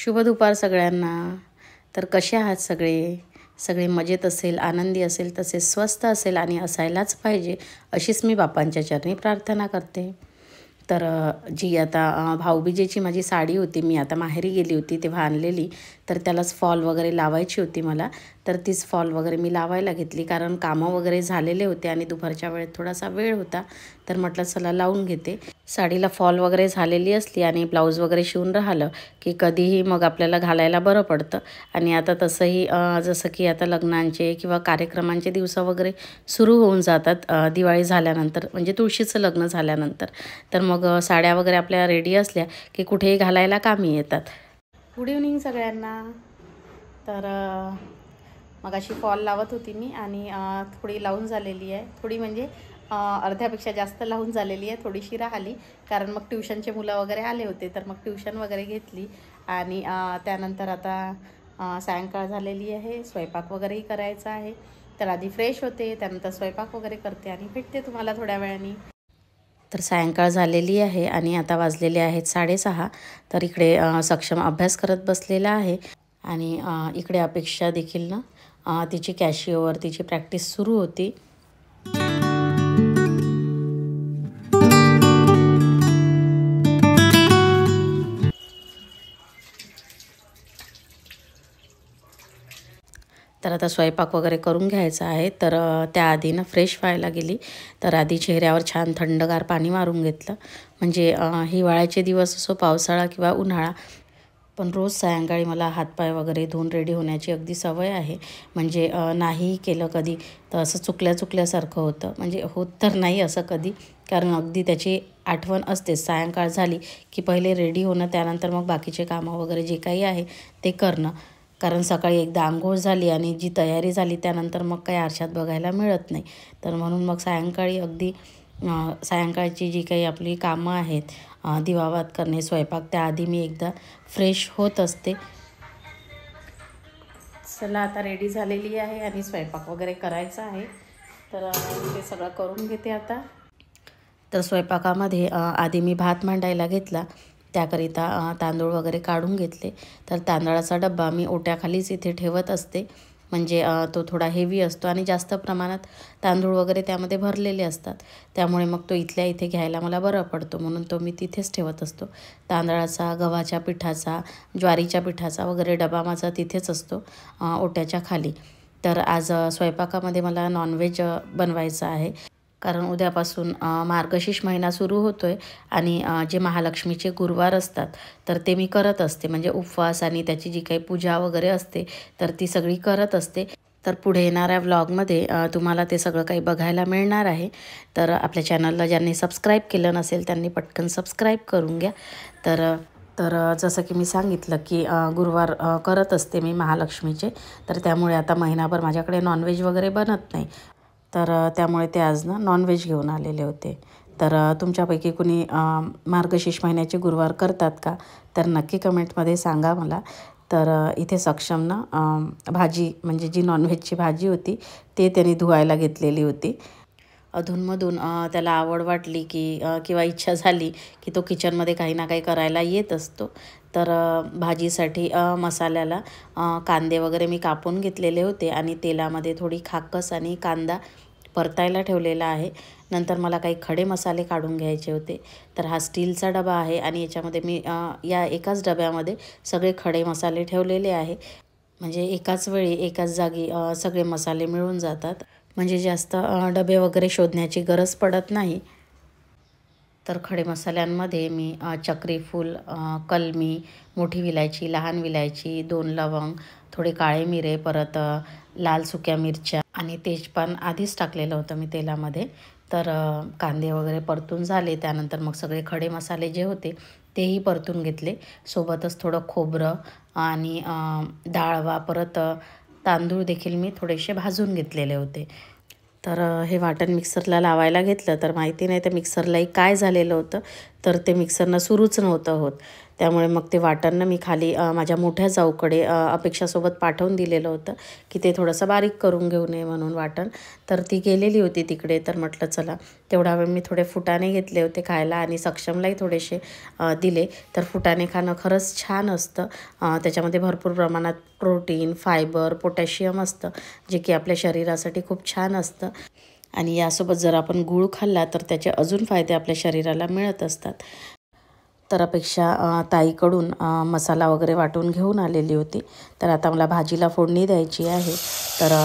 शुभ दुपार सगळ्यांना. तर कसे आहात सगळे? सगळे मजेत असेल, आनंदी असेल, तसेच स्वस्थ असेल आणि असायलाच पाहिजे अशीच मी बापांच्या चरणी प्रार्थना करते. तर जी आता भाऊबीजेची माझी साडी होती, मी आता माहेरी गेली होती तेव्हा आणलेली, तर त्यालाच फॉल वगैरे लावायची होती मला. तर तीच फॉल वगैरे मी लावायला घेतली, कारण कामं वगैरे झालेले होते आणि दुपारच्या वेळेत थोडासा वेळ होता. तर म्हटलं चला लावून घेते. साडीला फॉल वगैरे झालेली असली आणि ब्लाऊज वगैरे शिवून राहिलं की कधीही मग आपल्याला घालायला बरं पडतं. आणि आता तसंही जसं की आता लग्नांचे किंवा कार्यक्रमांचे दिवस वगैरे सुरू होऊन जातात दिवाळी झाल्यानंतर, म्हणजे तुळशीचं लग्न झाल्यानंतर. तर मग साड्या वगैरे आपल्या रेडी असल्या की कुठेही घालायला कामी येतात. गुड इव्हनिंग सगळ्यांना. तर मगाशी फॉल लावत होती मी आणि थोडी लावून झालेली आहे, थोडी म्हणजे अर्ध्यापेक्षा जास्त लावून झालेली आहे, थोडीशी राहिली. कारण मग ट्युशनचे मुलं वगैरे आले होते, तर मग ट्युशन वगैरे घेतली. आणि त्यानंतर आता सायंकाळ झालेली आहे, स्वयंपाक वगैरेही करायचा आहे. तर आधी फ्रेश होते, त्यानंतर स्वयंपाक वगैरे करते आणि भेटते तुम्हाला थोड्या वेळाने. तर सायंकाळ झालेली आहे आणि आता वाजलेले आहेत 6:30. तर इकडे सक्षम अभ्यास करत बसलेला आहे आणि इकडे अपेक्षा देखील ना तिची कॅशिओवर तिची प्रॅक्टिस सुरू होती. तर आता स्वयंपाक वगैरे करून घ्यायचा आहे. तर त्याआधी ना फ्रेश व्हायला गेली. तर आधी चेहऱ्यावर छान थंडगार पाणी मारून घेतलं. म्हणजे हिवाळ्याचे दिवस असो, पावसाळा किंवा उन्हाळा, पण रोज सायंकाळी मला हातपाय वगैरे धुवून रेडी होण्याची अगदी सवय आहे. म्हणजे नाही केलं कधी तर असं चुकल्यासारखं होतं. म्हणजे होत तर नाही असं कधी, कारण अगदी त्याची आठवण असते. सायंकाळ झाली की पहिले रेडी होणं, त्यानंतर मग बाकीचे कामं वगैरे जे काही आहे ते करणं. कारण सकाळी एकदा अंघोळ झाली आणि जी तयारी झाली त्यानंतर मग काही आरशात बघायला मिळत नाही. तर म्हणून मग सायंकाळी अगदी सायंकाळची जी काही आपली कामं आहेत, दिवावात करणे, स्वयंपाक, त्याआधी मी एकदा फ्रेश होत असते. चला आता रेडी झालेली आहे आणि स्वयंपाक वगैरे करायचा आहे. तर ते सगळं करून घेते आता. तर स्वयंपाकामध्ये आधी मी भात मांडायला घेतला. त्याकरिता तांदूळ वगैरे काढून घेतले. तर तांदळाचा डब्बा मी ओट्याखालीच इथे ठेवत असते. म्हणजे तो थोडा हेवी असतो आणि जास्त प्रमाणात तांदूळ वगैरे त्यामध्ये भरलेले असतात. त्यामुळे मग तो इथल्या इथे घ्यायला मला बरं पडतो, म्हणून तो मी तिथेच ठेवत असतो. तांदळाचा, गव्हाच्या पिठाचा, ज्वारीच्या पिठाचा वगैरे डबा माझा तिथेच असतो ओट्याच्या खाली. तर आज स्वयंपाकामध्ये मला नॉनव्हेज बनवायचं आहे. कारण उद्यापासून मार्गशीर्ष महिना सुरू होतो आहे आणि जे महालक्ष्मीचे गुरुवार असतात तर ते मी करत असते. म्हणजे उपवास आणि त्याची जी काही पूजा वगैरे असते तर ती सगळी करत असते. तर पुढे येणाऱ्या व्लॉगमध्ये तुम्हाला ते सगळं काही बघायला मिळणार आहे. तर आपल्या चॅनलला ज्यांनी सबस्क्राईब केलं नसेल त्यांनी पटकन सबस्क्राईब करून घ्या. तर जसं की मी सांगितलं की गुरुवार करत असते मी महालक्ष्मीचे. तर त्यामुळे आता महिनाभर माझ्याकडे नॉनव्हेज वगैरे बनत नाही. तर त्यामुळे ते आज ना नॉनव्हेज घेऊन आलेले होते. तर तुमच्यापैकी कुणी मार्गशीर्ष महिन्याचे गुरुवार करतात का? तर नक्की कमेंटमध्ये सांगा मला. तर इथे सक्षम ना भाजी, म्हणजे जी नॉनव्हेजची भाजी होती ते त्यांनी धुवायला घेतलेली होती. अधूनमधून त्याला आवड वाटली की किंवा इच्छा झाली की तो किचनमध्ये काही ना काही करायला येत असतो. तर भाजीसाठी मसाल्याला कांदे वगैरे मी कापून घेतलेले होते आणि तेलामध्ये थोडी खाकस आणि कांदा परतायला ठेवलेला आहे. नंतर मला काही खडे मसाले काढून घ्यायचे होते. तर हा स्टीलचा डबा आहे आणि याच्यामध्ये मी या एकाच डब्यामध्ये सगळे खडे मसाले ठेवलेले आहे. म्हणजे एकाच वेळी एकाच जागी सगळे मसाले मिळून जातात. म्हणजे जास्त डबे वगैरे शोधण्याची गरज पडत नाही. तर खडे मसाल्यांमध्ये मी चक्रीफूल, कलमी, मोठी विलायची, लहान विलायची, 2 लवंग, थोडे काळे मिरे, परत लाल सुक्या मिरच्या आणि तेजपान आधीच टाकलेलं होतं मी तेलामध्ये. तर कांदे वगैरे परतून झाले, त्यानंतर मग सगळे खडे मसाले जे होते तेही परतून घेतले. सोबतच थोडं खोबरं आणि डाळवा, परत तांदूळ देखील मी थोडेसे भाजून घेतलेले होते. तर हे वाटण मिक्सरला लावायला घेतलं तर माहिती नाही त्या मिक्सरलाही काय झालेलं होतं, तर ते मिक्सरनं सुरूच नव्हतं होत. त्यामुळे मग ते वाटण मी खाली माझ्या मोठ्या जाऊकडे अपेक्षासोबत पाठवून दिलेलं होतं की ते थोडंसं बारीक करून घेऊ नये म्हणून वाटण. तर ती गेलेली होती तिकडे. तर म्हटलं चला तेवढा वेळ मी थोडे फुटाणे घेतले होते खायला आणि सक्षमलाही थोडेसे दिले. तर फुटाणे खाणं खरंच छान असतं. त्याच्यामध्ये भरपूर प्रमाणात प्रोटीन, फायबर, पोटॅशियम असतं, जे की आपल्या शरीरासाठी खूप छान असतं. आणि यासोबत जर आपण गूळ खाल्ला तर त्याचे अजून फायदे आपल्या शरीराला मिळत असतात. तर अपेक्षा ताईकडून मसाला वगैरे वाटून घेऊन आलेली होती. तर आता मला भाजीला फोडणी द्यायची आहे. तर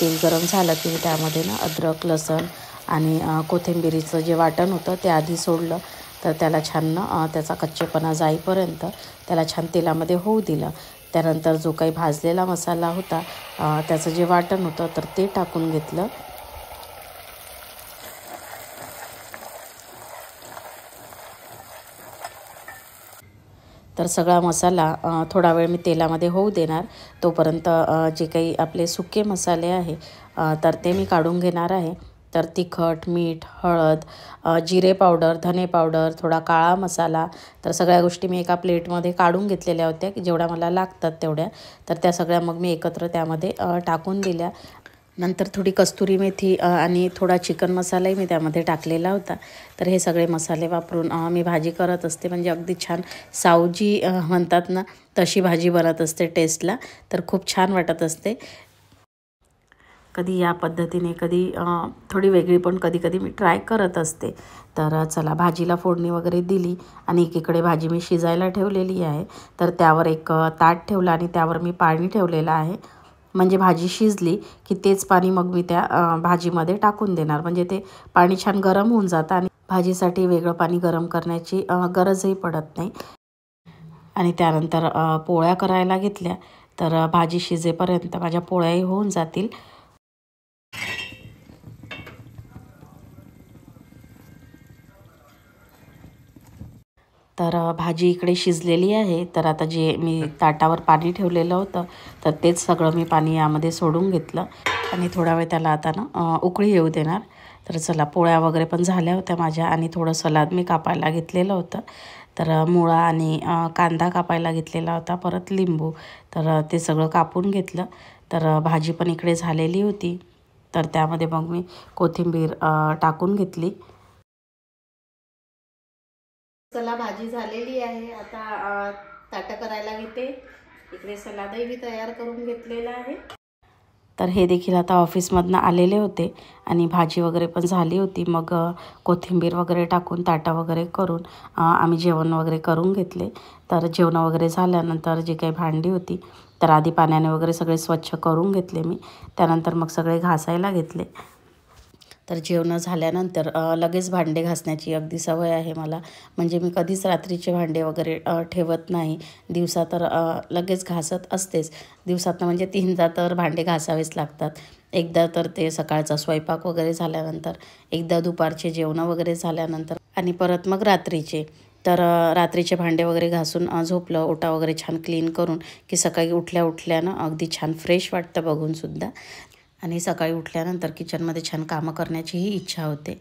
तेल गरम झालं की त्यामध्ये ना अद्रक, लसूण आणि कोथिंबिरीचं जे वाटण होतं ते आधी सोडलं. तर त्याला छान त्याचा कच्चेपणा जाईपर्यंत त्याला छान तेलामध्ये होऊ दिलं. त्यानंतर जो काही भाजलेला मसाला होता त्याचं जे वाटण होतं तर ते टाकून घेतलं. तर सगळा मसाला थोडा वेळ मी तेलामध्ये होऊ देणार. तोपर्यंत जे काही आपले सुके मसाले आहे तर ते मी काढून घेणार आहे. तर तिखट, मीठ, हळद, जिरे पावडर, धने पावडर, थोडा काळा मसाला, तर सगळ्या गोष्टी मी एका प्लेटमध्ये काढून घेतलेल्या होत्या की जेवढ्या मला लागतात तेवढ्या. तर त्या सगळ्या मग मी एकत्र त्यामध्ये टाकून दिल्या. नंतर थोडी कस्तुरी मेथी आणि थोडा चिकन मसालाही मी त्यामध्ये टाकलेला होता. तर हे सगळे मसाले वापरून मी भाजी करत असते. म्हणजे अगदी छान सावजी म्हणतात ना तशी भाजी बनत असते टेस्टला. तर खूप छान वाटत असते. कधी या पद्धतीने, कधी थोडी वेगळी, पण कधी कधी मी ट्राय करत असते. तर चला भाजीला फोडणी वगैरे दिली आणि एकीकडे भाजी मी शिजायला ठेवलेली आहे. तर त्यावर एक ताट ठेवलं आणि त्यावर मी पाणी ठेवलेलं आहे. म्हणजे भाजी शिजली की तेच पाणी मग मी त्या भाजीमध्ये टाकून देणार. म्हणजे ते पाणी छान गरम होऊन जातं आणि भाजीसाठी वेगळं पाणी गरम करण्याची गरजही पडत नाही. आणि त्यानंतर पोळ्या करायला घेतल्या. तर भाजी शिजेपर्यंत माझ्या पोळ्याही होऊन जातील. तर भाजी इकडे शिजलेली आहे. तर आता जे मी ताटावर पाणी ठेवलेलं होतं तर तेच सगळं मी पाणी यामध्ये सोडून घेतलं आणि थोडा वेळ त्याला आता ना उकळी येऊ देणार. तर चला पोळ्या वगैरे पण झाल्या होत्या माझ्या आणि थोडं सलाद मी कापायला घेतलेलं होतं. तर मुळा आणि कांदा कापायला घेतलेला होता, परत लिंबू. तर ते सगळं कापून घेतलं. तर भाजी पण इकडे झालेली होती. तर त्यामध्ये मग मी कोथिंबीर टाकून घेतली. चला भाजी झालेली आहे. आता ताटं करायला घेते. इकडे सलादही मी तयार करून घेतलेला आहे. तर हे देखील आता ऑफिसमधनं आलेले होते आणि भाजी वगैरे पण झाली होती. मग कोथिंबीर वगैरे टाकून ताटं वगैरे करून आम्ही जेवण वगैरे करून घेतले. तर जेवण वगैरे झाल्यानंतर जी काही भांडी होती तर आधी पाण्याने वगैरे सगळे स्वच्छ करून घेतले मी. त्यानंतर मग सगळे घासायला घेतले. तर जेवण झाल्यानंतर लगेच भांडे घासण्याची अगदी सवय आहे मला. म्हणजे मी कधीच रात्रीचे भांडे वगैरे ठेवत नाही. दिवसा तर लगेच घासत असतेच. दिवसातनं म्हणजे 3दा तर भांडे घासावेच लागतात. एकदा तर ते सकाळचा स्वयंपाक वगैरे झाल्यानंतर, एकदा दुपारचे जेवणं वगैरे झाल्यानंतर आणि परत मग रात्रीचे. तर रात्रीचे भांडे वगैरे घासून झोपलं, ओटा वगैरे छान क्लीन करून की सकाळी उठल्या उठल्यानं अगदी छान फ्रेश वाटतं बघूनसुद्धा. आणि सकाळी उठल्यानंतर किचनमध्ये छान कामं करण्याचीही इच्छा होते.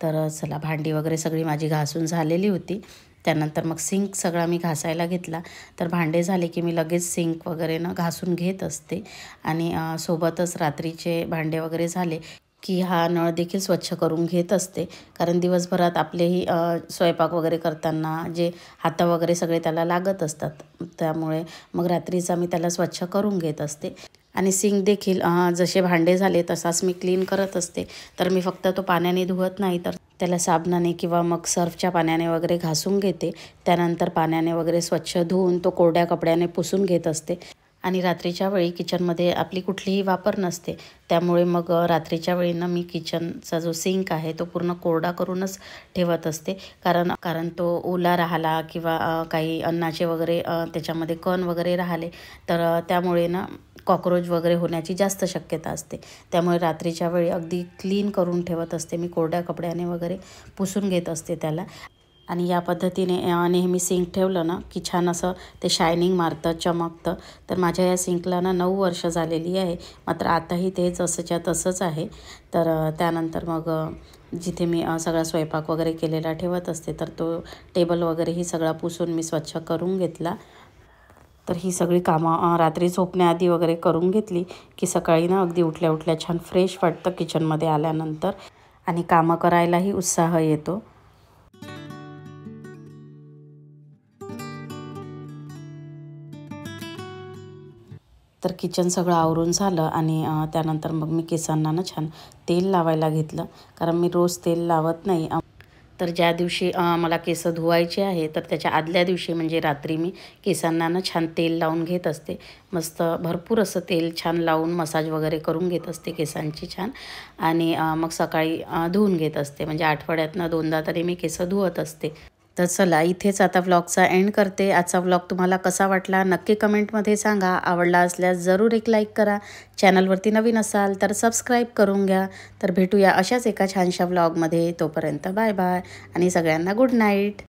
तर चला भांडी वगैरे सगळी माझी घासून झालेली होती. त्यानंतर मग सिंक सगळा मी घासायला घेतला. तर भांडे झाले की मी लगेच सिंक वगैरे घासून घेत असते. आणि सोबतच रात्रीचे भांडे वगैरे झाले की हा नळ देखील स्वच्छ करून घेत असते. कारण दिवसभरात आपलेही स्वयंपाक वगैरे करताना जे हातं वगैरे सगळे त्याला लागत असतात. त्यामुळे मग रात्रीचा मी त्याला स्वच्छ करून घेत असते. आणि सिंक देखील जसे भांडे झाले तसाच मी क्लीन करत असते. तर मी फक्त तो पाण्याने धुवत नाही, तर त्याला साबणाने किंवा मग सर्फच्या पाण्याने वगैरे घासून घेते. त्यानंतर पाण्याने वगैरे स्वच्छ धुवून तो कोरड्या कपड्याने पुसून घेत असते. आणि रात्रीच्या वेळी किचनमध्ये आपली कुठलीही वापर नसते. त्यामुळे मग रात्रीच्या वेळी मी किचनचा जो सिंक आहे तो पूर्ण कोरडा करूनच ठेवत असते. कारण तो ओला राहिला किंवा काही अन्नाचे वगैरे त्याच्यामध्ये कण वगैरे राहिले तर त्यामुळे कॉक्रोच वगैरे होण्याची जास्त शक्यता असते. त्यामुळे रात्रीच्या वेळी अगदी क्लीन करून ठेवत असते मी. कोरड्या कपड्याने वगैरे पुसून घेत असते त्याला. आणि या पद्धतीने नेहमी सिंक ठेवलं ना की छान असं ते शायनिंग मारतं, चमकतं. तर माझ्या या सिंकला ना 9 वर्ष झालेली आहे, मात्र आताही ते जसंच्या तसंच आहे. तर त्यानंतर मग जिथे मी सगळा स्वयंपाक वगैरे केलेला ठेवत असते, तर तो टेबल वगैरेही सगळा पुसून मी स्वच्छ करून घेतला. तर ही सगळी कामं रात्री झोपण्याआधी वगैरे करून घेतली की सकाळी ना अगदी उठल्या उठल्या छान फ्रेश वाटतं किचनमध्ये आल्यानंतर, आणि कामं करायलाही उत्साह येतो. तर किचन सगळं आवरून झालं आणि त्यानंतर मग मी केसांना ना छान तेल लावायला घेतलं, कारण मी रोज तेल लावत नाही. तर ज्या दिवशी मला केस धुवायचे आहे तर त्याच्या आदल्या दिवशी म्हणजे रात्री मी केसांना ना छान तेल लावून घेत असते. मस्त भरपूर असं तेल छान लावून मसाज वगैरे करून घेत असते केसांची छान, आणि मग सकाळी धुवून घेत असते. म्हणजे आठवड्यातनं 2दा तरी मी केस धुवत असते. तर चला इथेच आता व्लॉगचा एंड करते. आजचा व्लॉग तुम्हाला कसा वाटला नक्की कमेंटमध्ये सांगा. आवडला असल्यास जरूर एक लाईक करा. चॅनलवरती नवीन असाल तर सबस्क्राईब करून घ्या. तर भेटूया अशाच एका छानशा व्लॉगमध्ये. तोपर्यंत बाय बाय आणि सगळ्यांना गुड नाईट.